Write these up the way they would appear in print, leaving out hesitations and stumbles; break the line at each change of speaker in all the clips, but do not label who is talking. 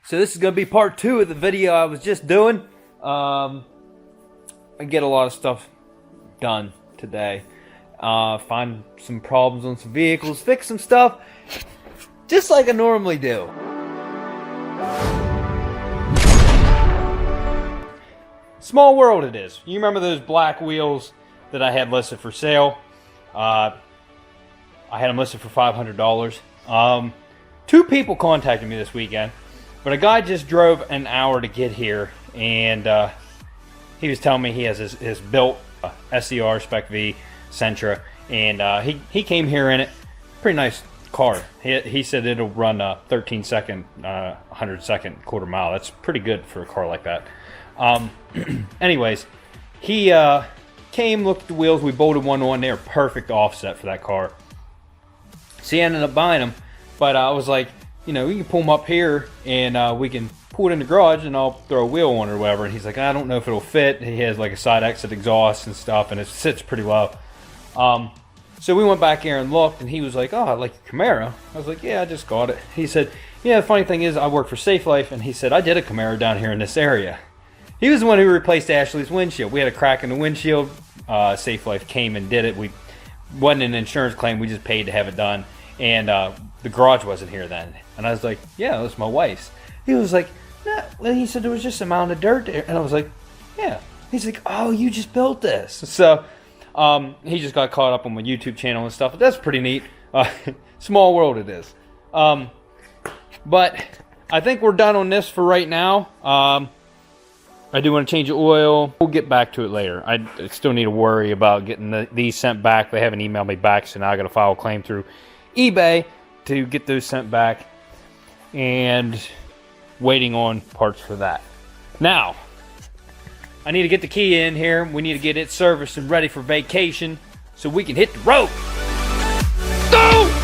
So this is going to be part 2 of the video I was just doing. I get a lot of stuff done today. Find some problems on some vehicles, fix some stuff, just like I normally do. Small world it is. You remember those black wheels that I had listed for sale? I had them listed for $500. 2 people contacted me this weekend. But a guy just drove an hour to get here, and he was telling me he has his built SCR Spec V Sentra, and he came here in it. Pretty nice car. He said it'll run 13 second, 100 second quarter mile. That's pretty good for a car like that. Anyways, he came, looked at the wheels. We bolted one on. They were perfect offset for that car. So he ended up buying them, but I was like, you know, you can pull them up here and we can pull it in the garage and I'll throw a wheel on it or whatever. And he's like, I don't know if it'll fit. He has like a side exit exhaust and stuff, and it sits pretty low. So we went back here and looked, and he was like, oh, I like your Camaro. I was like, yeah, I just got it. He said, yeah, the funny thing is I work for Safe Life, and he said, I did a Camaro down here in this area. He was the one who replaced Ashley's windshield. We had a crack in the windshield. Safe Life came and did it. We wasn't an insurance claim. We just paid to have it done. And the garage wasn't here then. And I was like, yeah, that was my wife's. He was like, nah. Well, he said there was just a mound of dirt there. And I was like, yeah. He's like, oh, you just built this. So he just got caught up on my YouTube channel and stuff. That's pretty neat. Small world it is. But I think we're done on this for right now. I do want to change the oil. We'll get back to it later. I still need to worry about getting these sent back. They haven't emailed me back, so now I got to file a claim through eBay to get those sent back, and waiting on parts for that. Now, I need to get the key in here. We need to get it serviced and ready for vacation so we can hit the road. Go!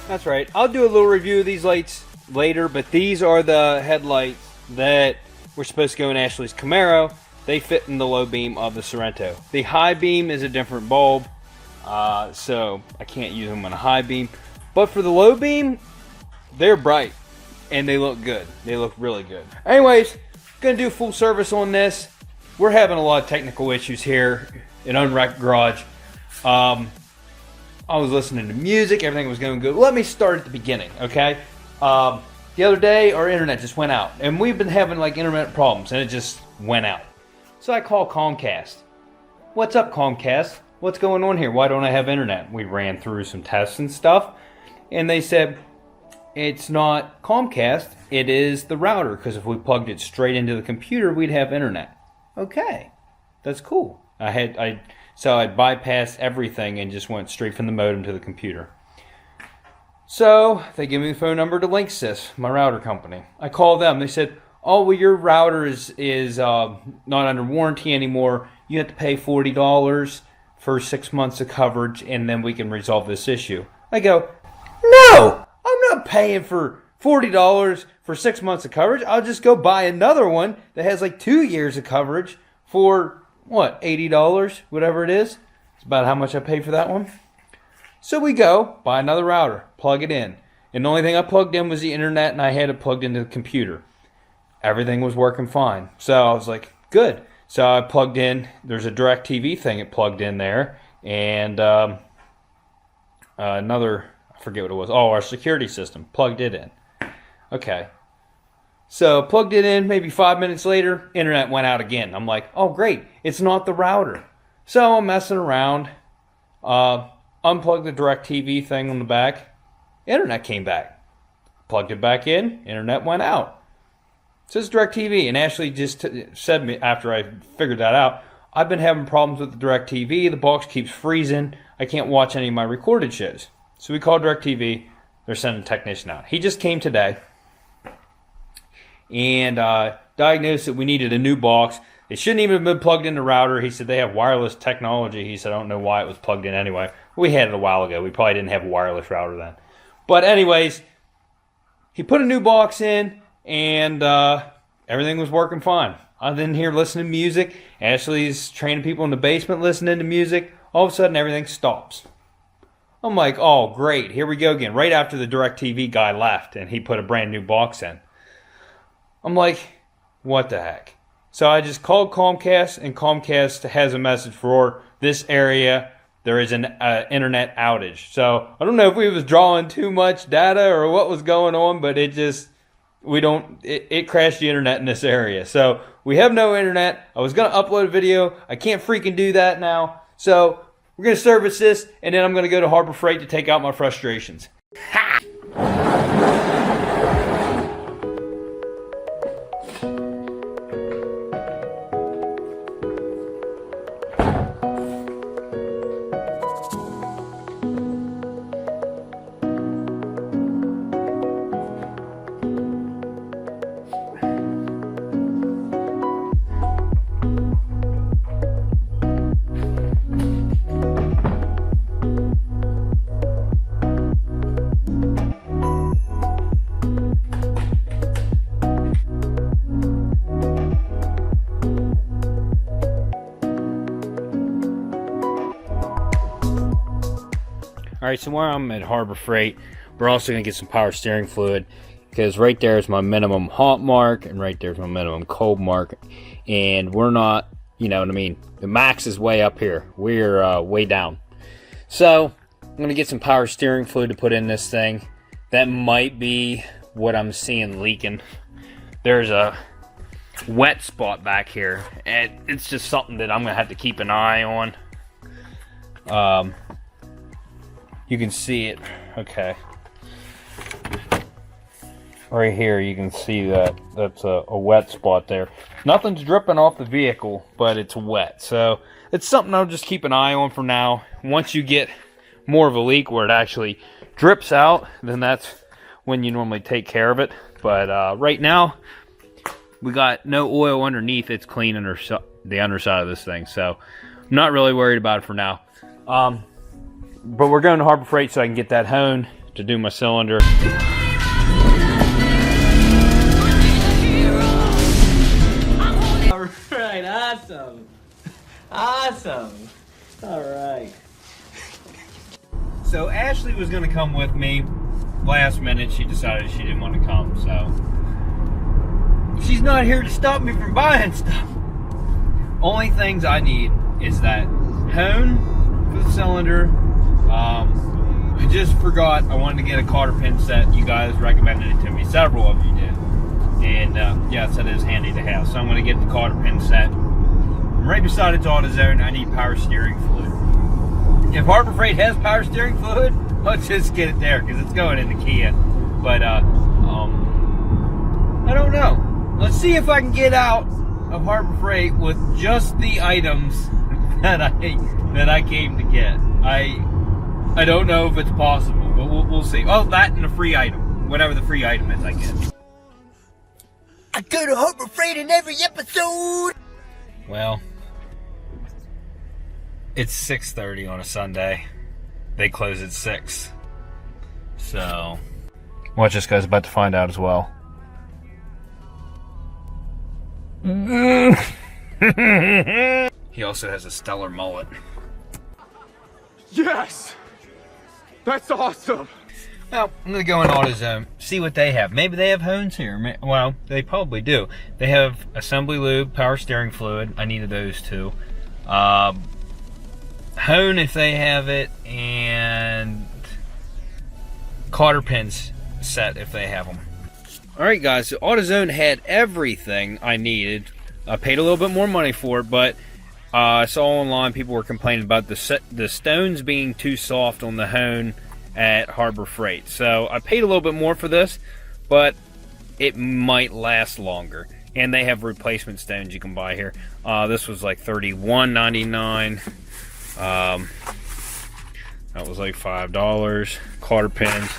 That's right. I'll do a little review of these lights later, but these are the headlights that were supposed to go in Ashley's Camaro. They fit in the low beam of the Sorento. The high beam is a different bulb, so I can't use them on a high beam. But for the low beam, they're bright, and they look good. They look really good. Anyways, gonna do full service on this. We're having a lot of technical issues here in Unwrecked Garage. I was listening to music, everything was going good. Let me start at the beginning, okay? The other day, our internet just went out, and we've been having like internet problems, and it just went out. So I called Comcast. What's up, Comcast? What's going on here? Why don't I have internet? We ran through some tests and stuff, and they said, it's not Comcast, it is the router, because if we plugged it straight into the computer, we'd have internet. Okay, that's cool. So I bypassed everything and just went straight from the modem to the computer. So they give me the phone number to Linksys, my router company. I call them. They said, oh, well, your router is not under warranty anymore. You have to pay $40 for 6 months of coverage, and then we can resolve this issue. I go, no, I'm not paying for $40 for 6 months of coverage. I'll just go buy another one that has like 2 years of coverage for what, $80, whatever it is. It's about how much I paid for that one. So we go, buy another router, plug it in. And the only thing I plugged in was the internet, and I had it plugged into the computer. Everything was working fine. So I was like, good. So I plugged in, there's a DirecTV thing it plugged in there. And another, I forget what it was. Oh, our security system, plugged it in. Okay. So plugged it in, maybe 5 minutes later, internet went out again. I'm like, oh great, it's not the router. So I'm messing around, unplugged the DirecTV thing on the back, internet came back. Plugged it back in, internet went out. So it's DirecTV, and Ashley just said to me after I figured that out, I've been having problems with the DirecTV, the box keeps freezing, I can't watch any of my recorded shows. So we called DirecTV, they're sending a technician out. He just came today. And diagnosed that we needed a new box. It shouldn't even have been plugged in the router. He said they have wireless technology. He said, I don't know why it was plugged in anyway. We had it a while ago. We probably didn't have a wireless router then. But anyways, he put a new box in, and everything was working fine. I'm in here listening to music. Ashley's training people in the basement listening to music. All of a sudden, everything stops. I'm like, oh, great. Here we go again. Right after the DirecTV guy left, and he put a brand new box in. I'm like, what the heck? So I just called Comcast, and Comcast has a message for this area. There is an internet outage. So I don't know if we was drawing too much data or what was going on, but it crashed the internet in this area. So we have no internet. I was going to upload a video. I can't freaking do that now. So we're going to service this, and then I'm going to go to Harbor Freight to take out my frustrations. Ha! Alright, so where I'm at Harbor Freight, we're also going to get some power steering fluid, because right there is my minimum hot mark, and right there's my minimum cold mark, and we're not, you know what I mean, the max is way up here, we're way down. So, I'm going to get some power steering fluid to put in this thing. That might be what I'm seeing leaking. There's a wet spot back here, and it's just something that I'm going to have to keep an eye on. You can see it, okay. Right here, you can see that that's a wet spot there. Nothing's dripping off the vehicle, but it's wet. So it's something I'll just keep an eye on for now. Once you get more of a leak where it actually drips out, then that's when you normally take care of it. But right now, we got no oil underneath. It's clean under the underside of this thing. So I'm not really worried about it for now. But we're going to Harbor Freight so I can get that hone to do my cylinder.
Alright, awesome. Awesome. Alright.
So Ashley was going to come with me. Last minute, she decided she didn't want to come, so she's not here to stop me from buying stuff. Only things I need is that hone for the cylinder. I just forgot I wanted to get a cotter pin set. You guys recommended it to me. Several of you did. And yeah, so it is handy to have. So I'm going to get the cotter pin set. Right beside its AutoZone, I need power steering fluid. If Harbor Freight has power steering fluid, let's just get it there because it's going in the Kia. But I don't know. Let's see if I can get out of Harbor Freight with just the items that I came to get. I don't know if it's possible, but we'll see. Oh, that and a free item. Whatever the free item is, I guess.
I go to Harbor Freight in every episode!
Well, it's 6:30 on a Sunday. They close at 6. So, watch this guy's about to find out as well. He also has a stellar mullet.
Yes! That's awesome!
Well, I'm going to go in AutoZone, see what they have. Maybe they have hones here. Well, they probably do. They have assembly lube, power steering fluid. I needed those two. Hone if they have it, and cotter pins set if they have them. Alright guys, so AutoZone had everything I needed. I paid a little bit more money for it, but I saw online people were complaining about the stones being too soft on the hone at Harbor Freight. So I paid a little bit more for this, but it might last longer. And they have replacement stones you can buy here. This was like $31.99. That was like $5. Cotter pins.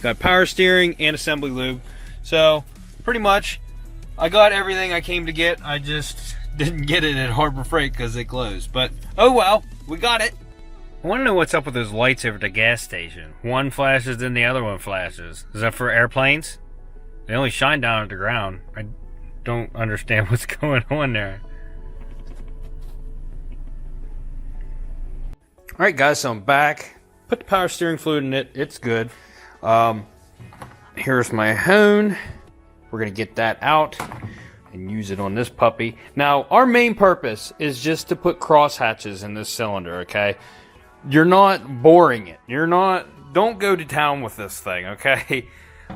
Got power steering and assembly lube. So pretty much I got everything I came to get. I just didn't get it at Harbor Freight because they closed. But oh well, we got it. I want to know what's up with those lights over at the gas station. One flashes, then the other one flashes. Is that for airplanes? They only shine down at the ground. I don't understand what's going on there. Alright guys, so I'm back. Put the power steering fluid in it. It's good. Here's my hone. We're going to get that out and use it on this puppy. Now, our main purpose is just to put cross hatches in this cylinder, okay? You're not boring it. Don't go to town with this thing, okay?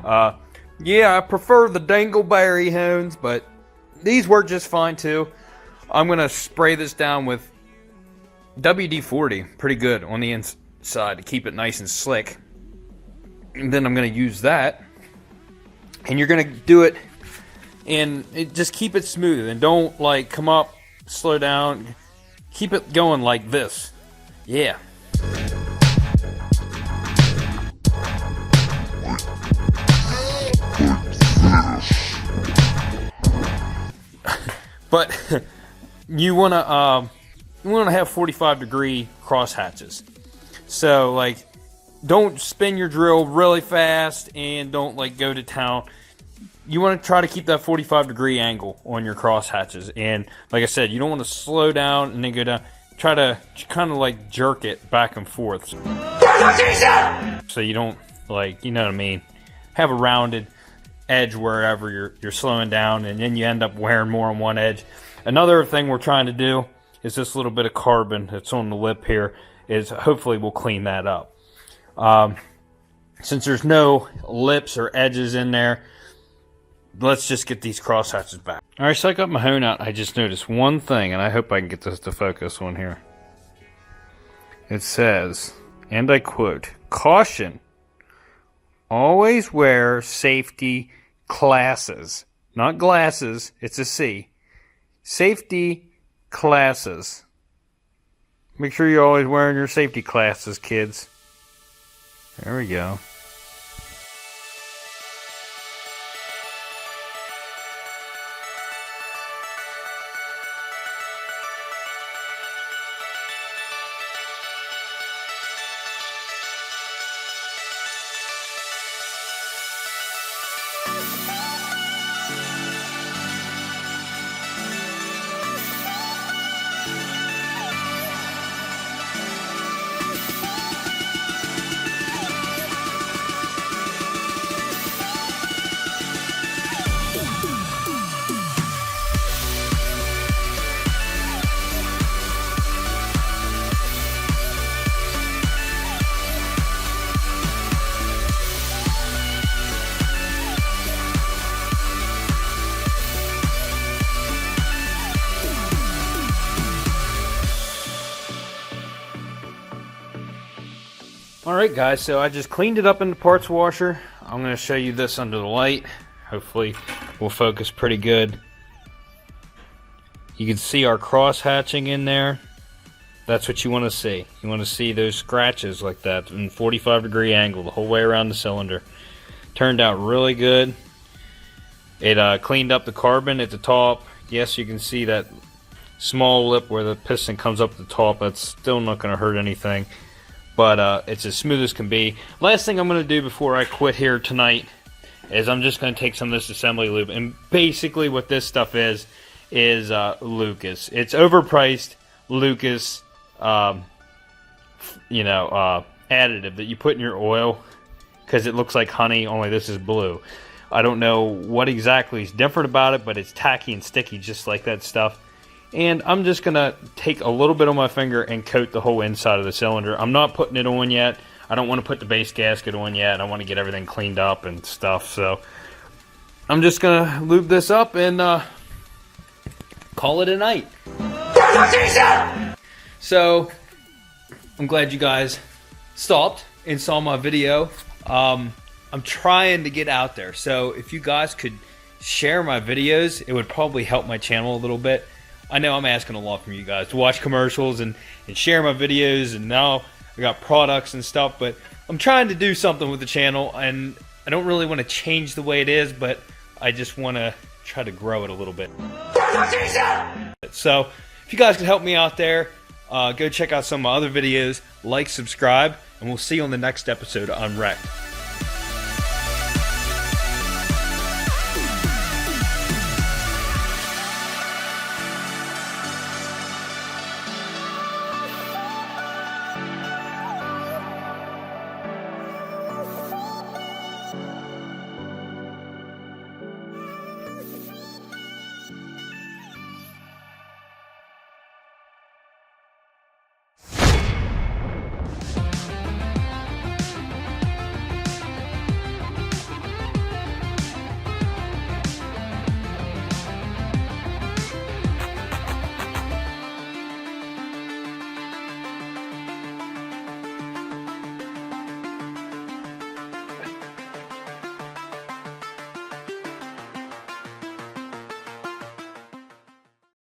Yeah, I prefer the dangleberry hones, but these work just fine too. I'm going to spray this down with WD-40, pretty good on the inside to keep it nice and slick. And then I'm going to use that. And you're going to do it and just keep it smooth and don't like come up, slow down, keep it going like this. Yeah. But you want to have 45-degree cross hatches. So like don't spin your drill really fast and don't like go to town. You want to try to keep that 45-degree angle on your cross hatches. And like I said, you don't want to slow down and then go down. Try to kind of like jerk it back and forth. So you don't like, you know what I mean, have a rounded edge wherever you're slowing down, and then you end up wearing more on one edge. Another thing we're trying to do is this little bit of carbon that's on the lip here is hopefully we'll clean that up. Since there's no lips or edges in there, let's just get these cross hatches back. Alright, so I got my hone out. I just noticed one thing, and I hope I can get this to focus on here. It says, and I quote, "Caution, always wear safety classes." Not glasses, it's a C. Safety classes. Make sure you're always wearing your safety classes, kids. There we go. Alright guys, so I just cleaned it up in the parts washer. I'm going to show you this under the light. Hopefully we'll focus pretty good. You can see our cross hatching in there. That's what you want to see. You want to see those scratches like that in 45-degree angle the whole way around the cylinder. Turned out really good. It cleaned up the carbon at the top. Yes, you can see that small lip where the piston comes up the top. That's still not going to hurt anything. But it's as smooth as can be. Last thing I'm going to do before I quit here tonight is I'm just going to take some of this assembly lube. And basically what this stuff is Lucas. It's overpriced Lucas, additive that you put in your oil because it looks like honey, only this is blue. I don't know what exactly is different about it, but it's tacky and sticky just like that stuff. And I'm just going to take a little bit on my finger and coat the whole inside of the cylinder. I'm not putting it on yet. I don't want to put the base gasket on yet. I want to get everything cleaned up and stuff. So I'm just going to lube this up and call it a night. So I'm glad you guys stopped and saw my video. I'm trying to get out there. So if you guys could share my videos, it would probably help my channel a little bit. I know I'm asking a lot from you guys to watch commercials and share my videos, and now I got products and stuff, but I'm trying to do something with the channel, and I don't really want to change the way it is, but I just want to try to grow it a little bit. So if you guys could help me out there, Go check out some of my other videos, like, subscribe, and we'll see you on the next episode of Unwrecked.